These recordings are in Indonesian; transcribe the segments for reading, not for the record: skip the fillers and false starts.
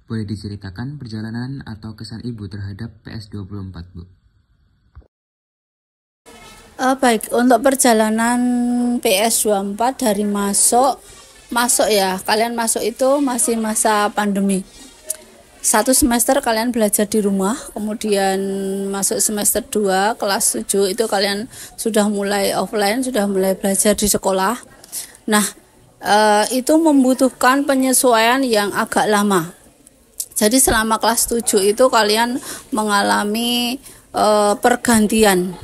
Boleh diceritakan perjalanan atau kesan Ibu terhadap PS24, Bu? Baik, untuk perjalanan PS24 dari masuk ya, kalian masuk itu masih masa pandemi. 1 semester kalian belajar di rumah, kemudian masuk semester 2, kelas 7 itu kalian sudah mulai offline, sudah mulai belajar di sekolah. Nah, itu membutuhkan penyesuaian yang agak lama. Jadi selama kelas 7 itu kalian mengalami pergantian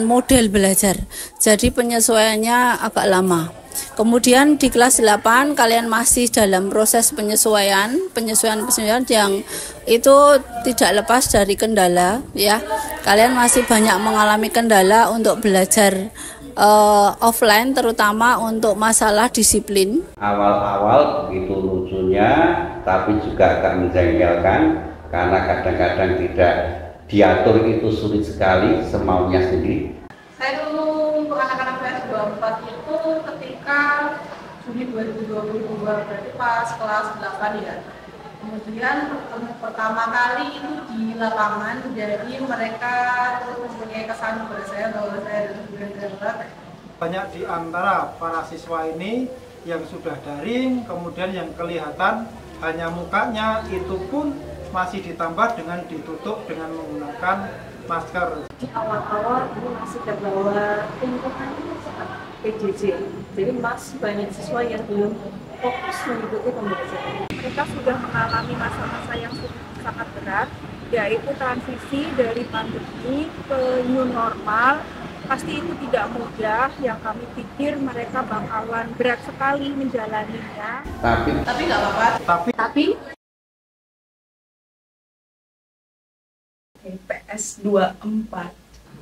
model belajar. Jadi penyesuaiannya agak lama. Kemudian di kelas 8 kalian masih dalam proses penyesuaian yang itu tidak lepas dari kendala ya. Kalian masih banyak mengalami kendala untuk belajar offline, terutama untuk masalah disiplin. Awal-awal begitu lucunya, tapi juga agak menjengkelkan karena kadang-kadang tidak diatur, itu sulit sekali semaunya sendiri. Saya dulu untuk anak-anak PS24 itu ketika Juni 2022, berarti pas kelas 8 ya. Kemudian pertama kali itu di lapangan, jadi mereka terus mempunyai kesan kepada saya bahwa saya adalah benar-benar. Banyak di antara para siswa ini yang sudah daring, kemudian yang kelihatan hanya mukanya, itu pun masih ditambah dengan ditutup dengan menggunakan masker. Di awal-awal ini masih terbawa lingkungan PJJ, jadi masih banyak siswa yang belum fokus mengikuti pembelajaran. Mereka sudah mengalami masa-masa yang sangat berat, yaitu transisi dari pandemi ke new normal. Pasti itu tidak mudah, yang kami pikir mereka bakalan berat sekali menjalaninya. Tapi nggak apa-apa. Tapi PS24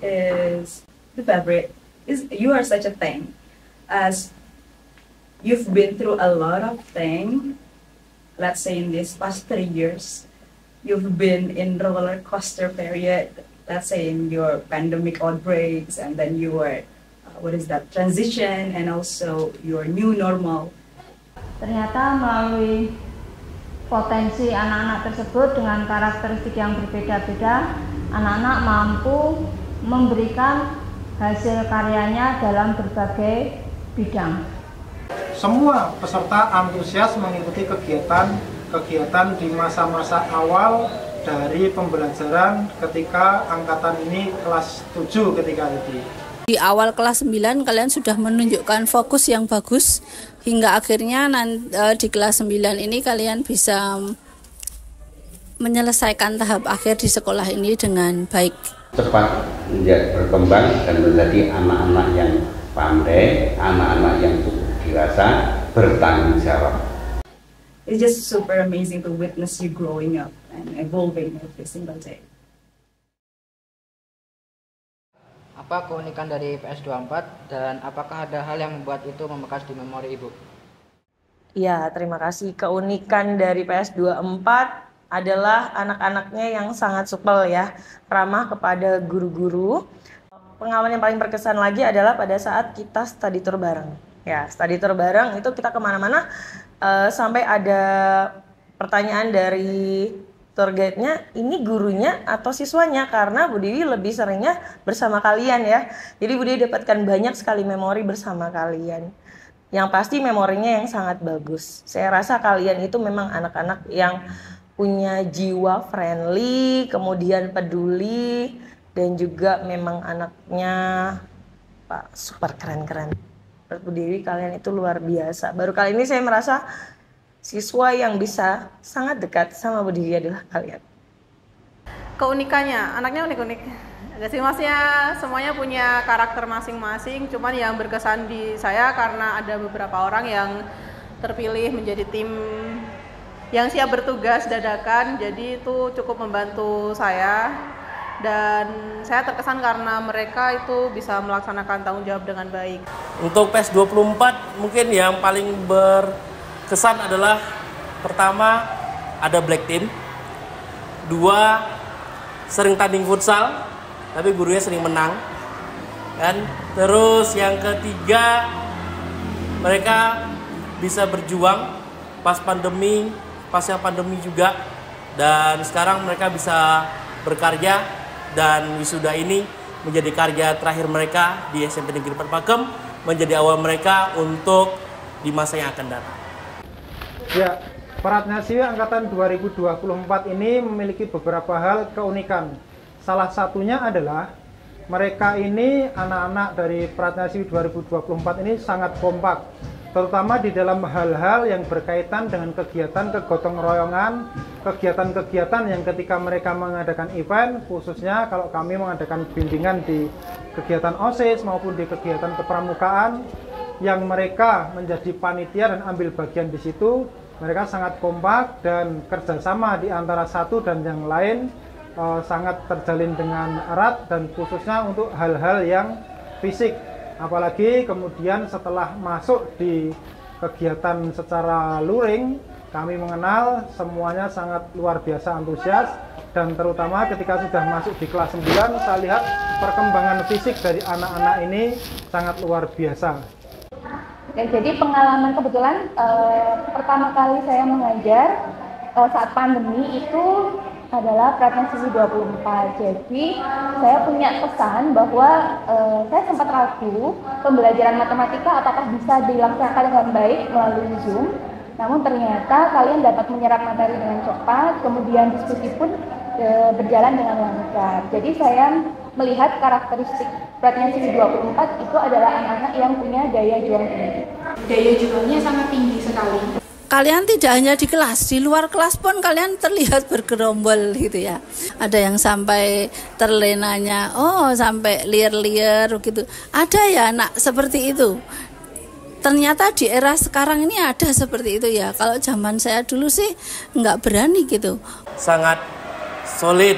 is the favorite. You are such a thing, as you've been through a lot of things. Let's say in these past 3 years, you've been in roller coaster period. Let's say in your pandemic outbreaks, and then your transition, and also your new normal. Ternyata melalui potensi anak-anak tersebut dengan karakteristik yang berbeda-beda, anak-anak mampu memberikan hasil karyanya dalam berbagai bidang. Semua peserta antusias mengikuti kegiatan di masa-masa awal dari pembelajaran ketika angkatan ini kelas 7 ketika itu. Di awal kelas 9 kalian sudah menunjukkan fokus yang bagus, hingga akhirnya di kelas 9 ini kalian bisa menyelesaikan tahap akhir di sekolah ini dengan baik. Cepat berkembang dan menjadi anak-anak yang pandai, anak-anak yang cukup dirasa bertanggung jawab. It's just super amazing to witness you growing up and evolving every single day. Apa keunikan dari PS24 dan apakah ada hal yang membuat itu membekas di memori Ibu? Ya, terima kasih. Keunikan dari PS24 adalah anak-anaknya yang sangat supel ya, ramah kepada guru-guru. Pengalaman yang paling berkesan lagi adalah pada saat kita study tour bareng. Ya, study tour bareng itu kita kemana-mana sampai ada pertanyaan dari tour guide-nya, ini gurunya atau siswanya, karena Bu Dewi lebih seringnya bersama kalian ya. Jadi Bu Dewi dapatkan banyak sekali memori bersama kalian. Yang pasti memorinya yang sangat bagus. Saya rasa kalian itu memang anak-anak yang punya jiwa friendly, kemudian peduli, dan juga memang anaknya Pak super keren-keren. Menurut Bu Dewi kalian itu luar biasa. Baru kali ini saya merasa siswa yang bisa sangat dekat sama Bu Dewi adalah kalian. Keunikannya, anaknya unik-unik. Gak sih, maksudnya semuanya punya karakter masing-masing. Cuman yang berkesan di saya karena ada beberapa orang yang terpilih menjadi tim yang siap bertugas dadakan. Jadi itu cukup membantu saya. Dan saya terkesan karena mereka itu bisa melaksanakan tanggung jawab dengan baik. Untuk PS24 mungkin yang paling berkesan adalah pertama ada Black Team, 2 sering tanding futsal tapi gurunya sering menang kan. Terus yang ketiga mereka bisa berjuang pas pandemi pasca pandemi juga, dan sekarang mereka bisa berkarya, dan wisuda ini menjadi karya terakhir mereka di SMP Negeri 4 Pakem, menjadi awal mereka untuk di masa yang akan datang. Ya, Pratnyaswi angkatan 2024 ini memiliki beberapa hal keunikan. Salah satunya adalah mereka ini, anak-anak dari Pratnyaswi 2024 ini sangat kompak, terutama di dalam hal-hal yang berkaitan dengan kegiatan kegotong royongan, kegiatan-kegiatan yang ketika mereka mengadakan event, khususnya kalau kami mengadakan bimbingan di kegiatan OSIS maupun di kegiatan kepramukaan, yang mereka menjadi panitia dan ambil bagian di situ, mereka sangat kompak dan kerjasama di antara satu dan yang lain sangat terjalin dengan erat, dan khususnya untuk hal-hal yang fisik. Apalagi kemudian setelah masuk di kegiatan secara luring, kami mengenal semuanya sangat luar biasa antusias, dan terutama ketika sudah masuk di kelas 9, saya lihat perkembangan fisik dari anak-anak ini sangat luar biasa. Oke, jadi pengalaman kebetulan pertama kali saya mengajar saat pandemi itu adalah Pratnyaswi 24. Jadi saya punya pesan bahwa saya sempat ragu pembelajaran matematika apakah bisa dilaksanakan dengan baik melalui Zoom. Namun ternyata kalian dapat menyerap materi dengan cepat, kemudian diskusi pun berjalan dengan lancar. Jadi saya melihat karakteristik Pratnyaswi 24 itu adalah anak-anak yang punya daya juang tinggi. Daya juangnya sangat tinggi sekali. Kalian tidak hanya di kelas, di luar kelas pun kalian terlihat bergerombol gitu ya. Ada yang sampai terlenanya, sampai liar-liar gitu. Ada ya anak seperti itu. Ternyata di era sekarang ini ada seperti itu ya. Kalau zaman saya dulu sih nggak berani gitu. Sangat solid.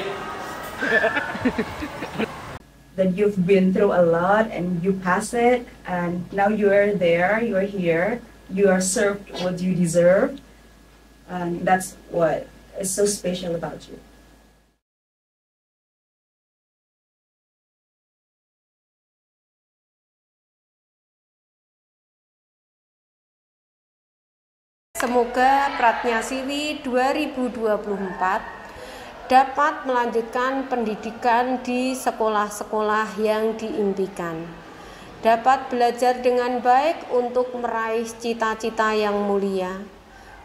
That you've been through a lot and you pass it, and now you're there, you're here. You are served what you deserve, and that's what is so special about you. Semoga Pratnyaswi 2024 dapat melanjutkan pendidikan di sekolah-sekolah yang diimpikan, dapat belajar dengan baik untuk meraih cita-cita yang mulia,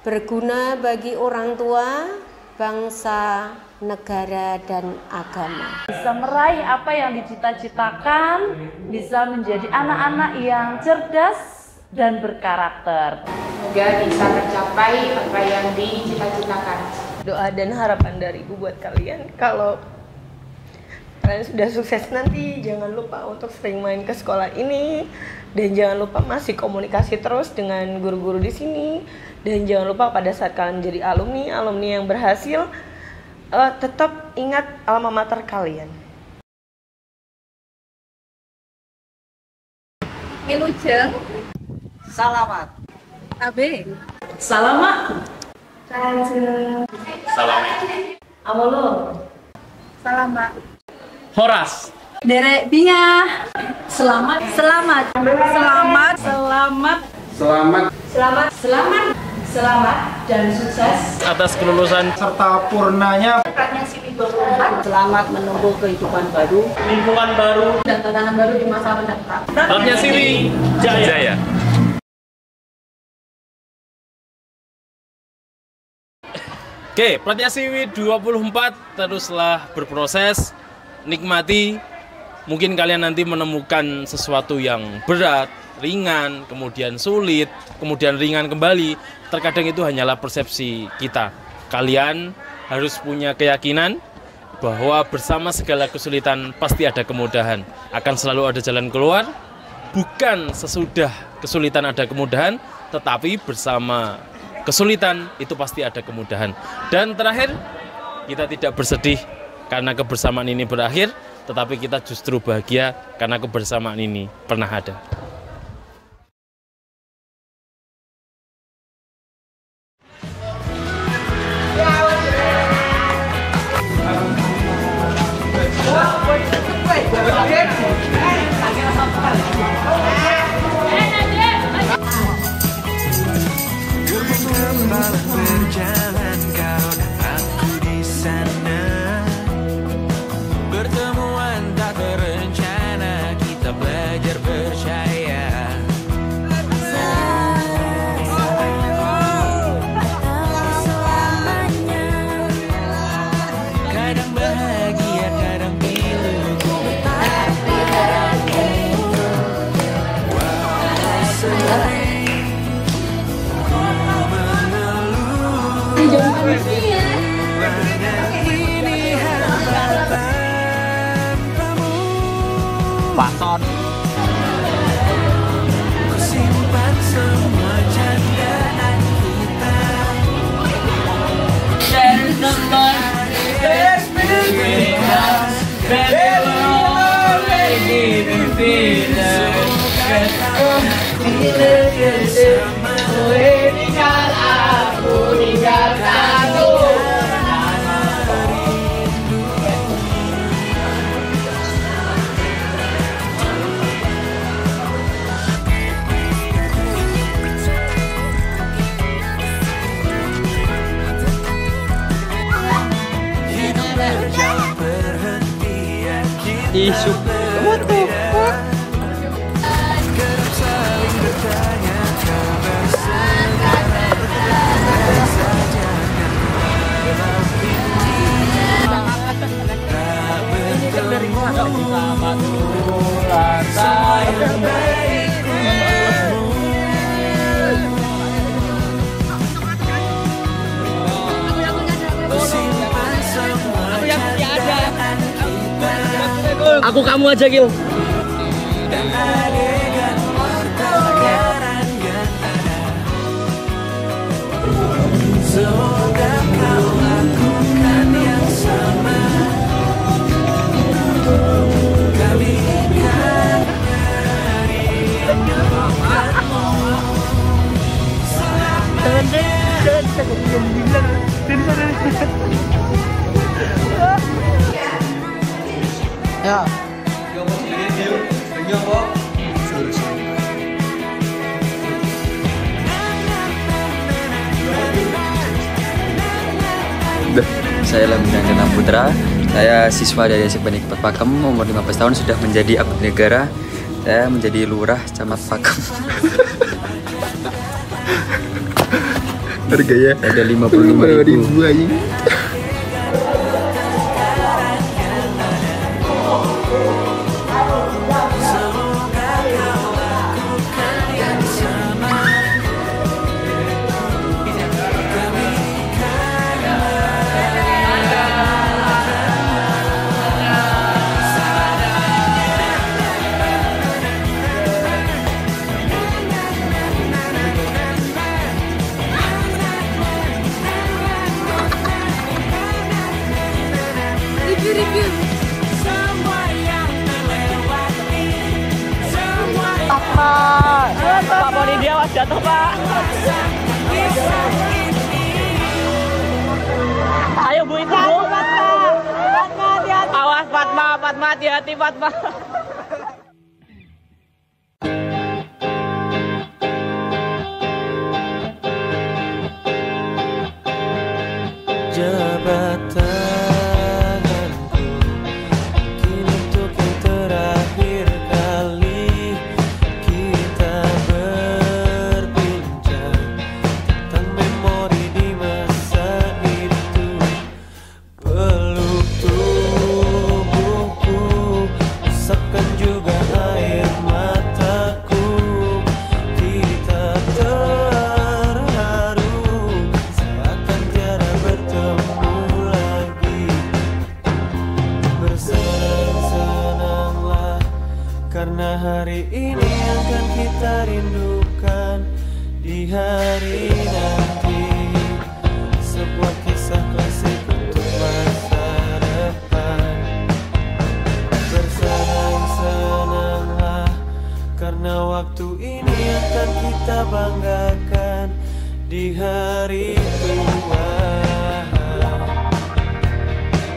berguna bagi orang tua, bangsa, negara, dan agama. Bisa meraih apa yang dicita-citakan, bisa menjadi anak-anak yang cerdas dan berkarakter. Semoga bisa tercapai apa yang dicita-citakan. Doa dan harapan dari Ibu buat kalian, kalau kalian sudah sukses nanti, jangan lupa untuk sering main ke sekolah ini, dan jangan lupa masih komunikasi terus dengan guru-guru di sini, dan jangan lupa pada saat kalian menjadi alumni yang berhasil, tetap ingat alma mater kalian. Wilujeng. Salamat. Abe. Salamat. Salamat. Amolo. Salamat. Horas. Derek Binga. Selamat. Selamat. Selamat. Selamat. Selamat. Selamat. Selamat. Selamat dan sukses Atas kelulusan serta purnanya Pratnyaswi 24. Selamat menempuh kehidupan baru, lingkungan baru, dan tantangan baru di masa mendatang. Pratnyaswi Jaya. Oke, Pratnyaswi 24 teruslah berproses, nikmati. Mungkin kalian nanti menemukan sesuatu yang berat, ringan, kemudian sulit, kemudian ringan kembali. Terkadang itu hanyalah persepsi kita. Kalian harus punya keyakinan bahwa bersama segala kesulitan pasti ada kemudahan. Akan selalu ada jalan keluar, bukan sesudah kesulitan ada kemudahan, tetapi bersama kesulitan itu pasti ada kemudahan. Dan terakhir, kita tidak bersedih karena kebersamaan ini berakhir, tetapi kita justru bahagia karena kebersamaan ini pernah ada. Berjalan Pak Ton. Simpan semua candaan kita. There's no life, there's between us. That will already be feeling. Tinggal aku, tinggal kamu. Isu. What the fuck? Aku kamu aja, Gil. Semoga kau lakukan yang sama. Kami kan Ya. Saya Lamina Putra, saya siswa dari SMP Negeri 4 Pakem, umur 15 tahun, sudah menjadi abdi negara. Saya menjadi lurah camat Pakem. Harganya ada 55.000 aja. Pak Boni dia awas jatuh, Pak. Ayo Bu, itu Bu. Awas Fatma, Fatma hati-hati Fatma. jabatanku kini untuk yang terakhir kali kita berbincang tentang memori di masa itu. Peluk tubuhku, usapkan juga air mataku. Kita terharu seakan tiada bertemu lagi. Bersenang-senanglah karena hari ini akan kita rindukan di hari nanti. Sebuah kisah klasik untuk masa depan. Bersenang-senanglah karena waktu ini akan kita banggakan di hari tua.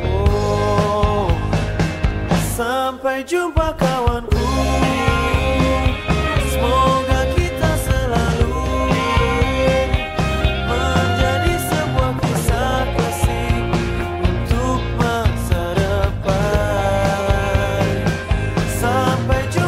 Oh, sampai jumpa kawanku. Semoga kita selalu menjadi sebuah kisah klasik untuk masa depan. Sampai jumpa.